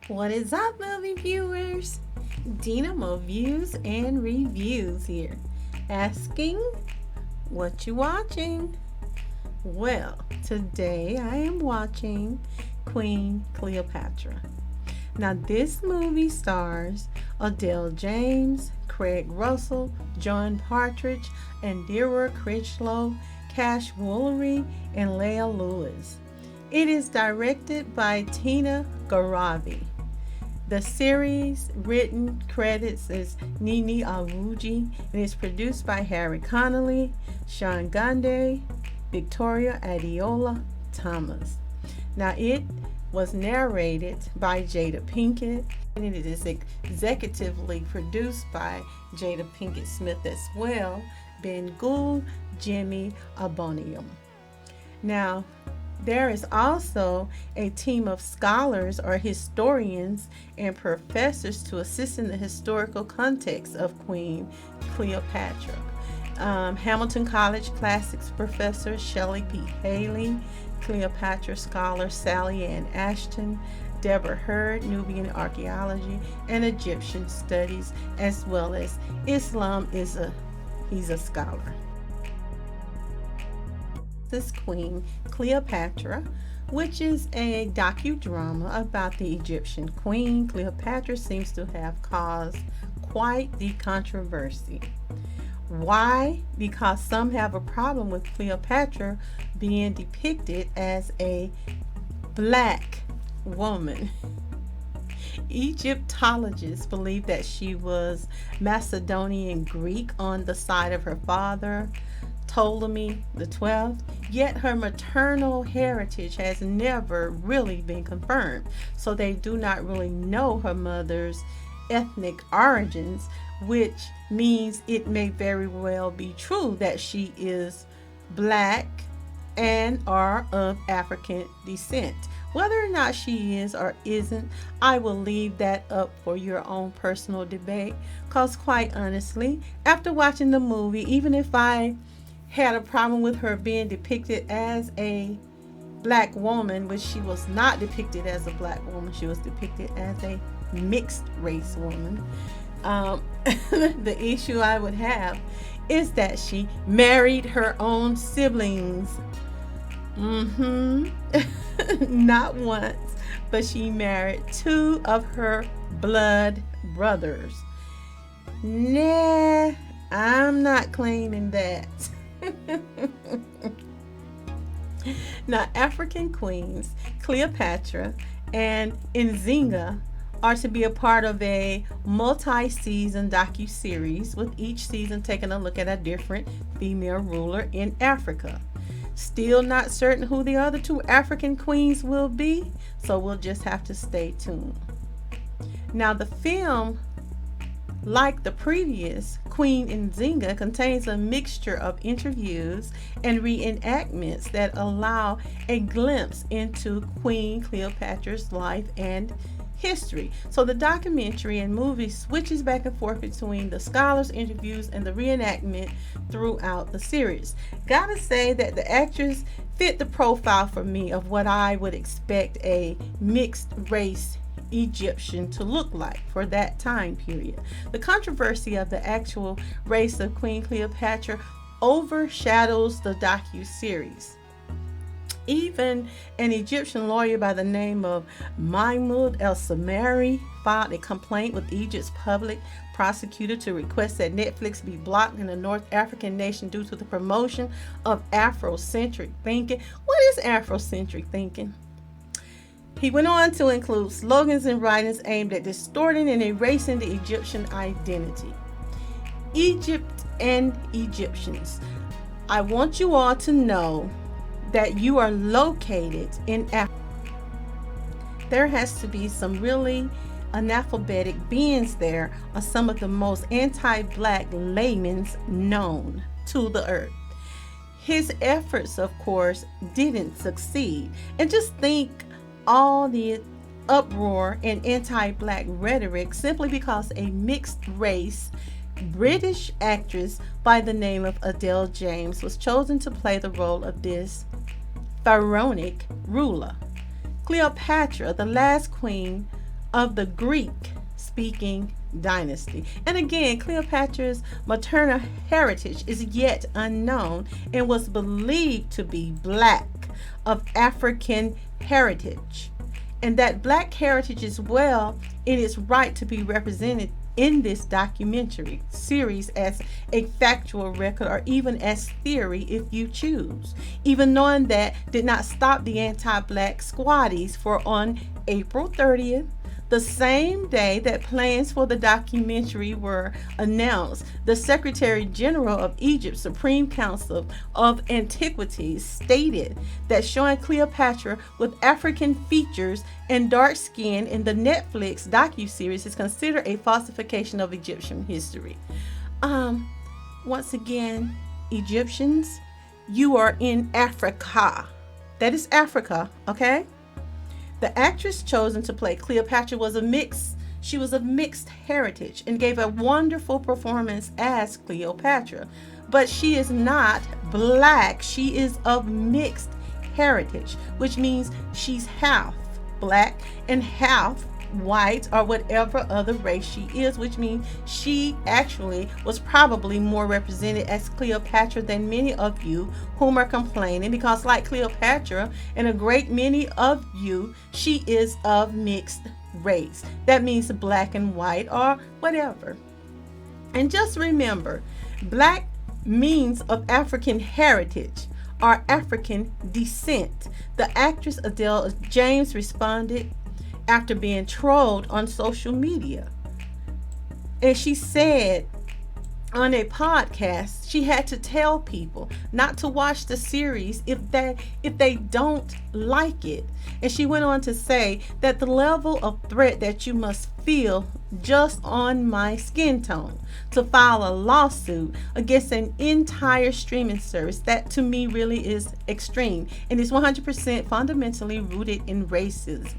What is up, movie viewers? Dena Views and Reviews here, asking what you watching. Well, today I am watching Queen Cleopatra. Now, this movie stars Adele James, Craig Russell, John Partridge, Indira Critchlow, Cash Woolery, and Leah Lewis. It is directed by Tina Garavi. The series written credits is Nini Awuji and is produced by Harry Connolly, Sean Gande, Victoria Adiola Thomas. Now, it was narrated by Jada Pinkett and it is executively produced by Jada Pinkett Smith as well, Ben Gould, Jimmy Abonium. Now, there is also a team of scholars or historians and professors to assist in the historical context of Queen Cleopatra. Hamilton College Classics professor Shelley P. Haley, Cleopatra scholar Sally Ann Ashton, Deborah Hurd, Nubian archaeology and Egyptian studies, as well as Islam he's a scholar. This Queen Cleopatra, which is a docudrama about the Egyptian queen. Cleopatra seems to have caused quite the controversy. Why? Because some have a problem with Cleopatra being depicted as a black woman. Egyptologists believe that she was Macedonian Greek on the side of her father, Ptolemy the 12th, yet her maternal heritage has never really been confirmed. So they do not really know her mother's ethnic origins, which means it may very well be true that she is black and are of African descent. Whether or not she is or isn't, I will leave that up for your own personal debate, because quite honestly, after watching the movie, even if I had a problem with her being depicted as a black woman, which she was not depicted as a black woman, she was depicted as a mixed race woman. The issue I would have is that she married her own siblings. Not once, but she married two of her blood brothers. Nah, I'm not claiming that. Now, African queens Cleopatra and Nzinga are to be a part of a multi-season docu-series, with each season taking a look at a different female ruler in Africa. Still not certain who the other two African queens will be, so we'll just have to stay tuned. Now, the film, like the previous Queen Nzinga, contains a mixture of interviews and reenactments that allow a glimpse into Queen Cleopatra's life and history. So the documentary and movie switches back and forth between the scholars' interviews and the reenactment throughout the series. Gotta say that the actress fit the profile for me of what I would expect a mixed race Egyptian to look like for that time period. The controversy of the actual race of Queen Cleopatra overshadows the docu-series. Even an Egyptian lawyer by the name of Mahmoud El-Samari filed a complaint with Egypt's public prosecutor to request that Netflix be blocked in the North African nation due to the promotion of Afrocentric thinking. What is Afrocentric thinking? He went on to include slogans and writings aimed at distorting and erasing the Egyptian identity. Egypt and Egyptians. I want you all to know that you are located in Africa. There has to be some really analphabetic beings there, are some of the most anti-black laymen known to the earth. His efforts, of course, didn't succeed. And just think all the uproar and anti-black rhetoric simply because a mixed race British actress by the name of Adele James was chosen to play the role of this pharaonic ruler. Cleopatra, the last queen of the Greek speaking dynasty. And again, Cleopatra's maternal heritage is yet unknown and was believed to be black, of African heritage. And that black heritage as well, it is right to be represented in this documentary series as a factual record or even as theory if you choose. Even knowing that did not stop the anti-black squaddies, for on April 30th, the same day that plans for the documentary were announced, the Secretary General of Egypt's Supreme Council of Antiquities stated that showing Cleopatra with African features and dark skin in the Netflix docu-series is considered a falsification of Egyptian history. Once again, Egyptians, you are in Africa. That is Africa, okay? The actress chosen to play Cleopatra was of mixed heritage and gave a wonderful performance as Cleopatra. But she is not black. She is of mixed heritage, which means she's half black and half white or whatever other race she is, which means she actually was probably more represented as Cleopatra than many of you whom are complaining, because like Cleopatra and a great many of you, she is of mixed race. That means black and white or whatever. And just remember, black means of African heritage or African descent. The actress Adele James responded after being trolled on social media. And she said on a podcast she had to tell people not to watch the series if they don't like it. And she went on to say that the level of threat that you must feel just on my skin tone to file a lawsuit against an entire streaming service, that to me really is extreme and is 100% fundamentally rooted in racism,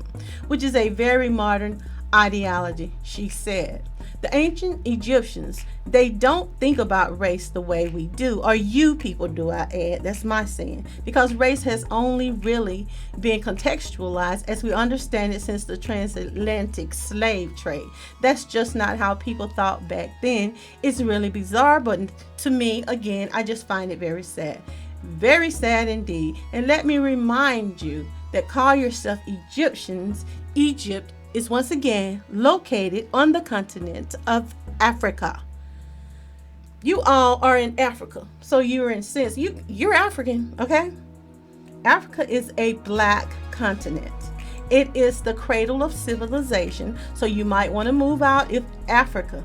which is a very modern ideology, she said. The ancient Egyptians, they don't think about race the way we do, or you people do, I add. That's my saying, because race has only really been contextualized as we understand it since the transatlantic slave trade. That's just not how people thought back then. It's really bizarre, but to me, again, I just find it very sad. Very sad indeed. And let me remind you that call yourself Egyptians. Egypt is once again located on the continent of Africa. You all are in Africa, so you're in sense you're African, okay? Africa is a black continent. It is the cradle of civilization, so you might want to move out of Africa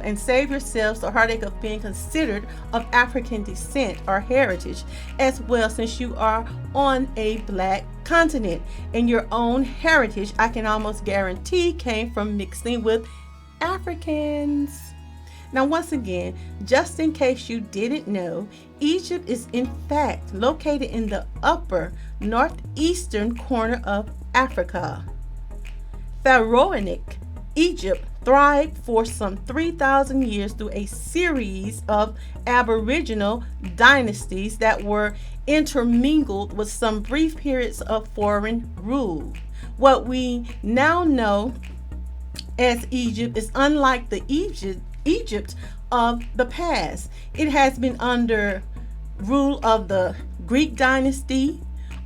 and save yourselves the heartache of being considered of African descent or heritage as well, since you are on a black continent and your own heritage, I can almost guarantee, came from mixing with Africans. Now, once again, just in case you didn't know, Egypt is in fact located in the upper northeastern corner of Africa. Pharaonic Egypt thrived for some 3,000 years through a series of aboriginal dynasties that were intermingled with some brief periods of foreign rule. What we now know as Egypt is unlike the Egypt of the past. It has been under rule of the Greek dynasty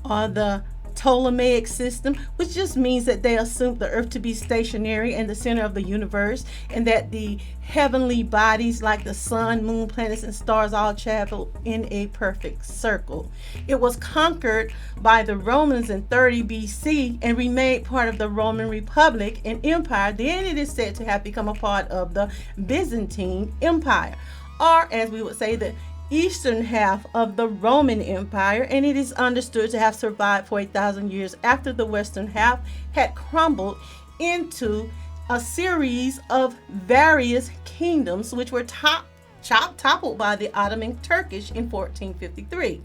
or the Ptolemaic system, which just means that they assumed the earth to be stationary and the center of the universe, and that the heavenly bodies like the sun, moon, planets, and stars all travel in a perfect circle. It was conquered by the Romans in 30 BC and remained part of the Roman Republic and Empire. Then it is said to have become a part of the Byzantine Empire, or as we would say, the eastern half of the Roman Empire, and it is understood to have survived for 1,000 years after the western half had crumbled into a series of various kingdoms which were toppled by the Ottoman Turkish in 1453.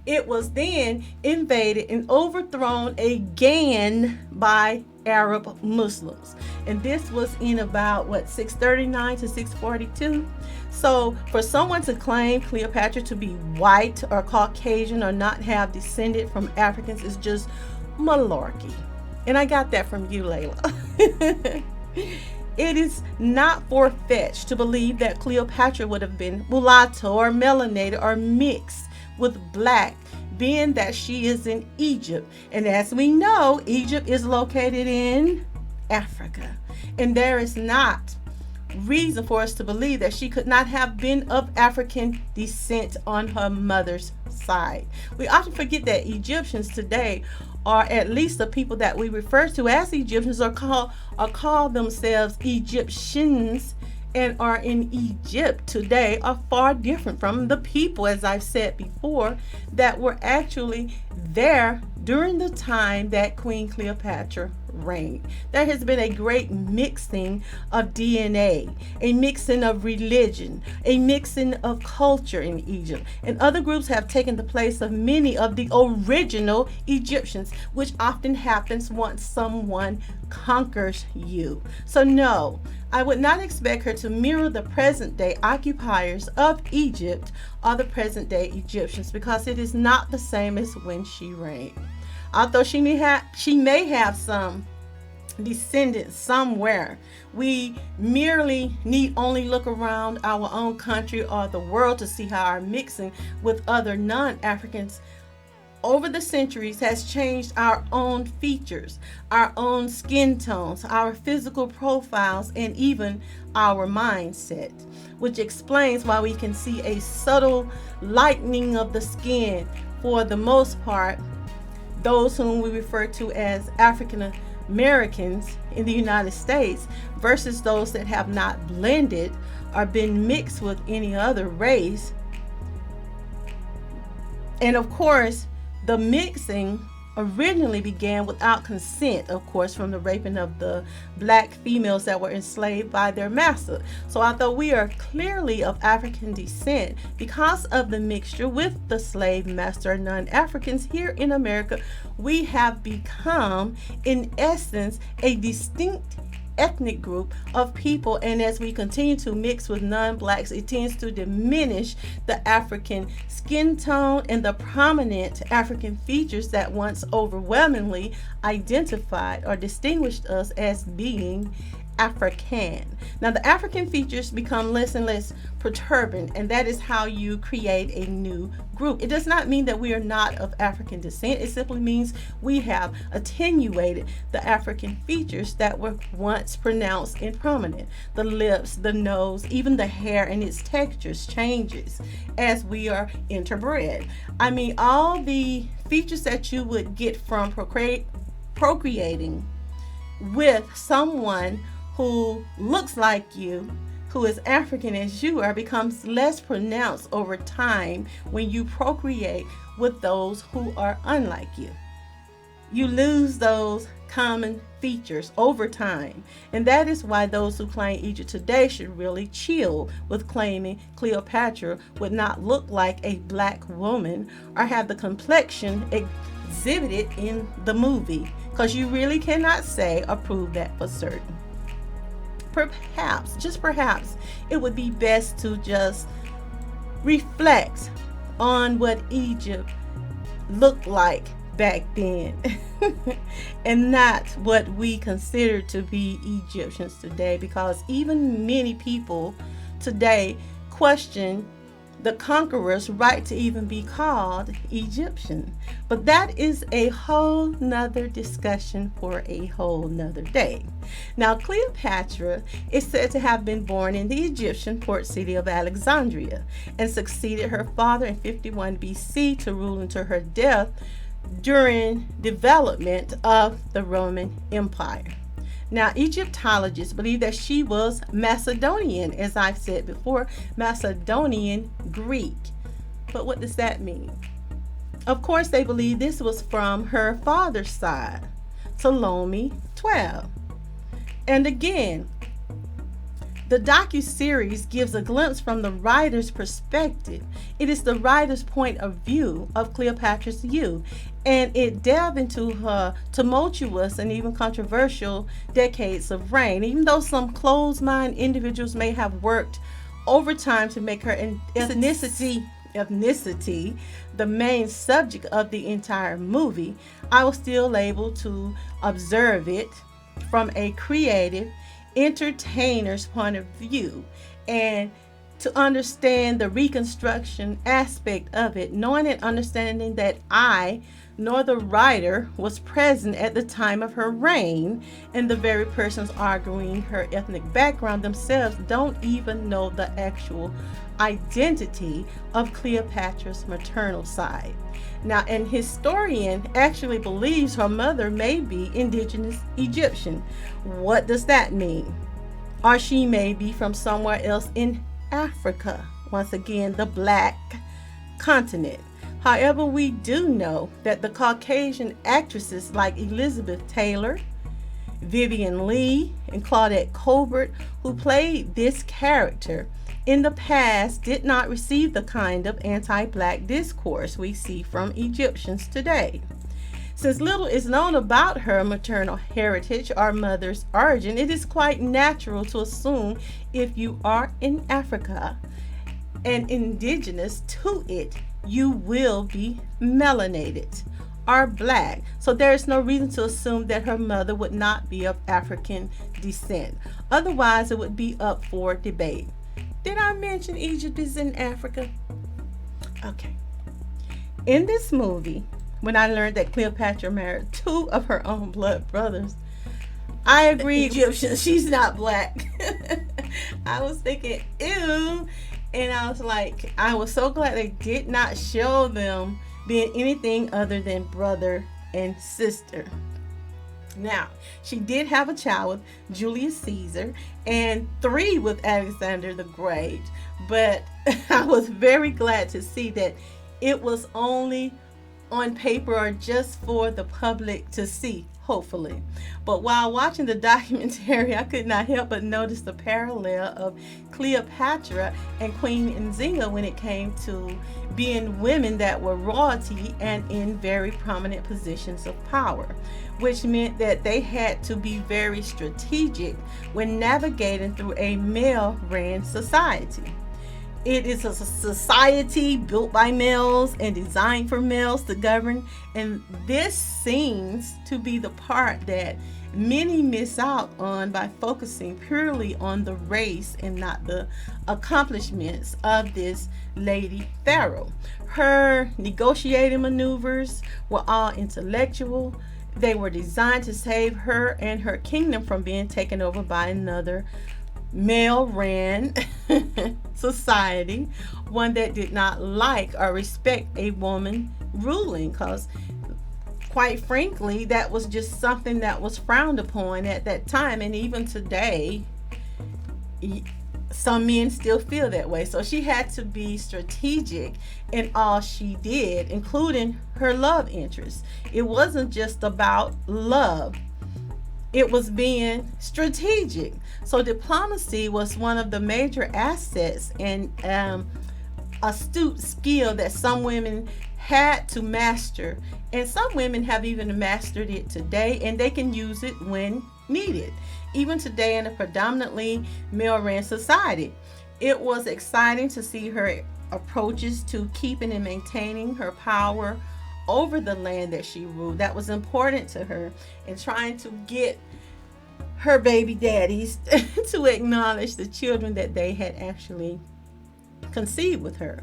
It was then invaded and overthrown again by Arab Muslims, and this was in about 639 to 642. So for someone to claim Cleopatra to be white or Caucasian or not have descended from Africans is just malarkey. And I got that from you, Layla. It is not far-fetched to believe that Cleopatra would have been mulatto or melanated or mixed with black, being that she is in Egypt. And as we know, Egypt is located in Africa. And there is not reason for us to believe that she could not have been of African descent on her mother's side. We often forget that Egyptians today, or at least the people that we refer to as Egyptians, are called themselves Egyptians and are in Egypt today, are far different from the people, as I've said before, that were actually there during the time that Queen Cleopatra reigned. There has been a great mixing of DNA, a mixing of religion, a mixing of culture in Egypt, and other groups have taken the place of many of the original Egyptians, which often happens once someone conquers you. So no, I would not expect her to mirror the present day occupiers of Egypt or the present day Egyptians, because it is not the same as when she reigned. Although she may have some descendants somewhere, we merely need only look around our own country or the world to see how our mixing with other non-Africans over the centuries has changed our own features, our own skin tones, our physical profiles, and even our mindset, which explains why we can see a subtle lightening of the skin for the most part those whom we refer to as African Americans in the United States versus those that have not blended or been mixed with any other race. And of course, the mixing originally began without consent, of course, from the raping of the black females that were enslaved by their master. So although we are clearly of African descent, because of the mixture with the slave master non-Africans here in America, we have become, in essence, a distinct ethnic group of people, and as we continue to mix with non-blacks, it tends to diminish the African skin tone and the prominent African features that once overwhelmingly identified or distinguished us as being African. Now the African features become less and less perturbing, and that is how you create a new group. It does not mean that we are not of African descent. It simply means we have attenuated the African features that were once pronounced and prominent. The lips, the nose, even the hair and its textures changes as we are interbred. I mean, all the features that you would get from procreating with someone who looks like you, who is African as you are, becomes less pronounced over time when you procreate with those who are unlike you. You lose those common features over time, and that is why those who claim Egypt today should really chill with claiming Cleopatra would not look like a black woman or have the complexion exhibited in the movie, because you really cannot say or prove that for certain. Perhaps, just perhaps, it would be best to just reflect on what Egypt looked like back then and not what we consider to be Egyptians today, because even many people today question the conqueror's right to even be called Egyptian. But that is a whole nother discussion for a whole nother day. Now, Cleopatra is said to have been born in the Egyptian port city of Alexandria and succeeded her father in 51 BC to rule until her death during development of the Roman Empire. Now, Egyptologists believe that she was Macedonian, as I've said before, Macedonian Greek. But what does that mean? Of course, they believe this was from her father's side, Ptolemy 12. And again, the docu-series gives a glimpse from the writer's perspective. It is the writer's point of view of Cleopatra's youth, and it delved into her tumultuous and even controversial decades of reign. Even though some closed-minded individuals may have worked overtime to make her ethnicity ethnicity, the main subject of the entire movie, I was still able to observe it from a creative entertainer's point of view, and to understand the reconstruction aspect of it, knowing and understanding that I, nor the writer, was present at the time of her reign, and the very persons arguing her ethnic background themselves don't even know the actual identity of Cleopatra's maternal side. Now, an historian actually believes her mother may be indigenous Egyptian. What does that mean? Or she may be from somewhere else in Africa, once again, the black continent. However, we do know that the Caucasian actresses like Elizabeth Taylor, Vivian Leigh, and Claudette Colbert, who played this character in the past, did not receive the kind of anti-black discourse we see from Egyptians today. Since little is known about her maternal heritage or mother's origin, it is quite natural to assume if you are in Africa and indigenous to it, you will be melanated or black. So there is no reason to assume that her mother would not be of African descent. Otherwise, it would be up for debate. Did I mention Egypt is in Africa? Okay. In this movie, when I learned that Cleopatra married two of her own blood brothers, I agree, Egyptian, she's not black. I was thinking, ew. And I was like, I was so glad they did not show them being anything other than brother and sister. Now, she did have a child with Julius Caesar and 3 with Alexander the Great, but I was very glad to see that it was only on paper or just for the public to see, hopefully. But while watching the documentary, I could not help but notice the parallel of Cleopatra and Queen Nzinga when it came to being women that were royalty and in very prominent positions of power, which meant that they had to be very strategic when navigating through a male-ran society. It is a society built by males and designed for males to govern, and this seems to be the part that many miss out on by focusing purely on the race and not the accomplishments of this lady pharaoh. Her negotiating maneuvers were all intellectual. They were designed to save her and her kingdom from being taken over by another male-ran society, one that did not like or respect a woman ruling, because quite frankly, that was just something that was frowned upon at that time, and even today, some men still feel that way. So she had to be strategic in all she did, including her love interest. It wasn't just about love. It was being strategic. So diplomacy was one of the major assets and astute skill that some women had to master. And some women have even mastered it today, and they can use it when needed. Even today in a predominantly male-ran society, it was exciting to see her approaches to keeping and maintaining her power over the land that she ruled. That was important to her, and trying to get her baby daddies to acknowledge the children that they had actually conceived with her.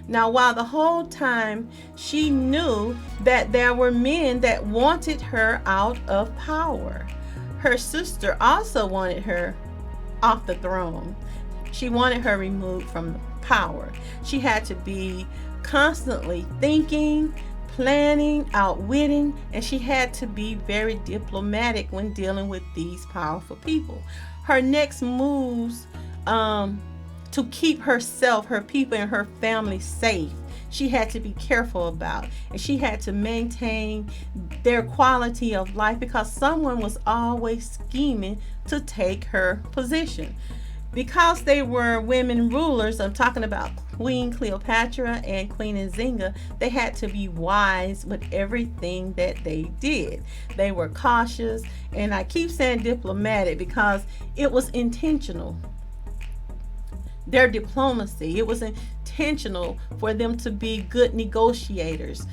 Now, while the whole time she knew that there were men that wanted her out of power, her sister also wanted her off the throne. She wanted her removed from power. She had to be constantly thinking, planning, outwitting, and she had to be very diplomatic when dealing with these powerful people. Her next moves to keep herself, her people, and her family safe, she had to be careful about, and she had to maintain their quality of life, because someone was always scheming to take her position. Because they were women rulers, I'm talking about Queen Cleopatra and Queen Nzinga, they had to be wise with everything that they did. They were cautious, and I keep saying diplomatic because it was intentional. Their diplomacy, it was intentional for them to be good negotiators.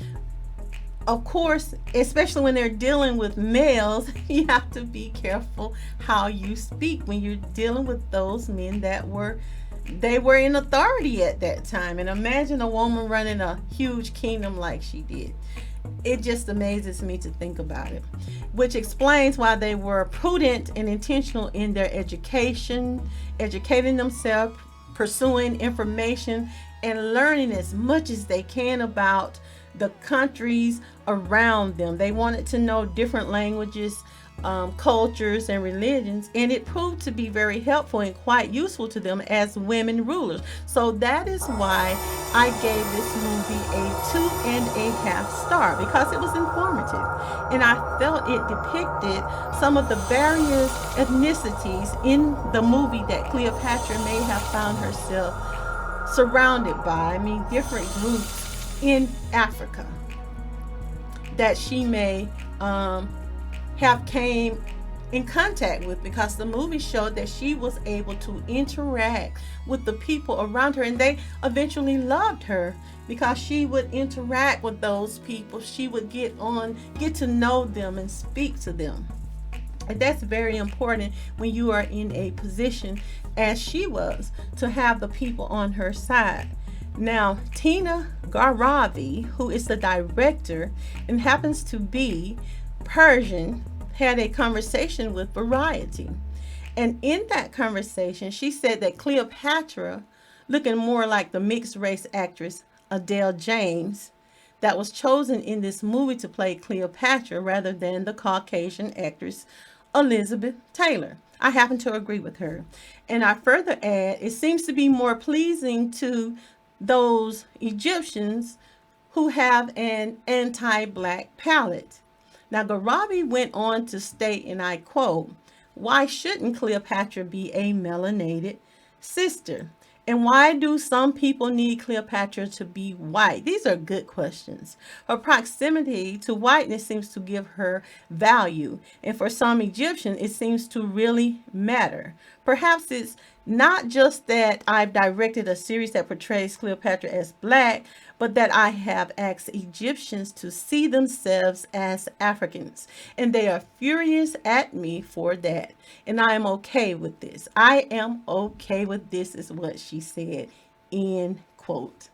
Of course, especially when they're dealing with males, you have to be careful how you speak when you're dealing with those men that were in authority at that time. And imagine a woman running a huge kingdom like she did. It just amazes me to think about it, which explains why they were prudent and intentional in their education, educating themselves, pursuing information, and learning as much as they can about the countries around them. They wanted to know different languages, cultures, and religions, and it proved to be very helpful and quite useful to them as women rulers. So that is why I gave this movie a 2.5 star, because it was informative, and I felt it depicted some of the various ethnicities in the movie that Cleopatra may have found herself surrounded by. I mean, different groups in Africa that she may have came in contact with, because the movie showed that she was able to interact with the people around her, and they eventually loved her because she would interact with those people. She would get to know them and speak to them. And that's very important when you are in a position as she was, to have the people on her side. Now, Tina Garavi, who is the director and happens to be Persian, had a conversation with Variety. And in that conversation, she said that Cleopatra, looking more like the mixed race actress Adele James, that was chosen in this movie to play Cleopatra rather than the Caucasian actress Elizabeth Taylor. I happen to agree with her. And I further add, it seems to be more pleasing to those Egyptians who have an anti-black palette. Now, Garabi went on to state, and I quote, "Why shouldn't Cleopatra be a melanated sister? And why do some people need Cleopatra to be white?" These are good questions. Her proximity to whiteness seems to give her value. And for some Egyptians, it seems to really matter. Perhaps it's not just that I've directed a series that portrays Cleopatra as black, but that I have asked Egyptians to see themselves as Africans. And they are furious at me for that. And I am okay with this. I am okay with this, is what she said, end quote.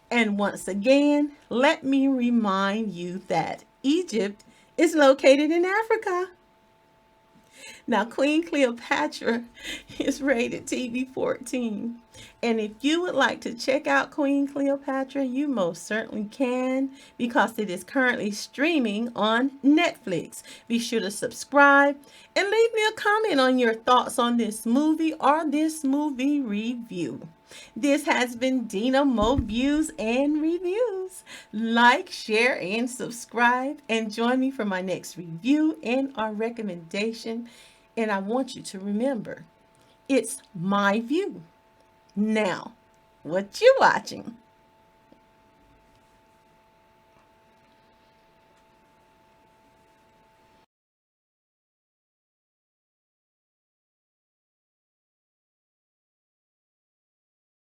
And once again, let me remind you that Egypt is located in Africa. Now, Queen Cleopatra is rated TV 14. And if you would like to check out Queen Cleopatra, you most certainly can, because it is currently streaming on Netflix. Be sure to subscribe and leave me a comment on your thoughts on this movie or this movie review. This has been Dena Mo Views and Reviews. Like, share, and subscribe, and join me for my next review and our recommendation. And I want you to remember, it's my view. Now, what you watching?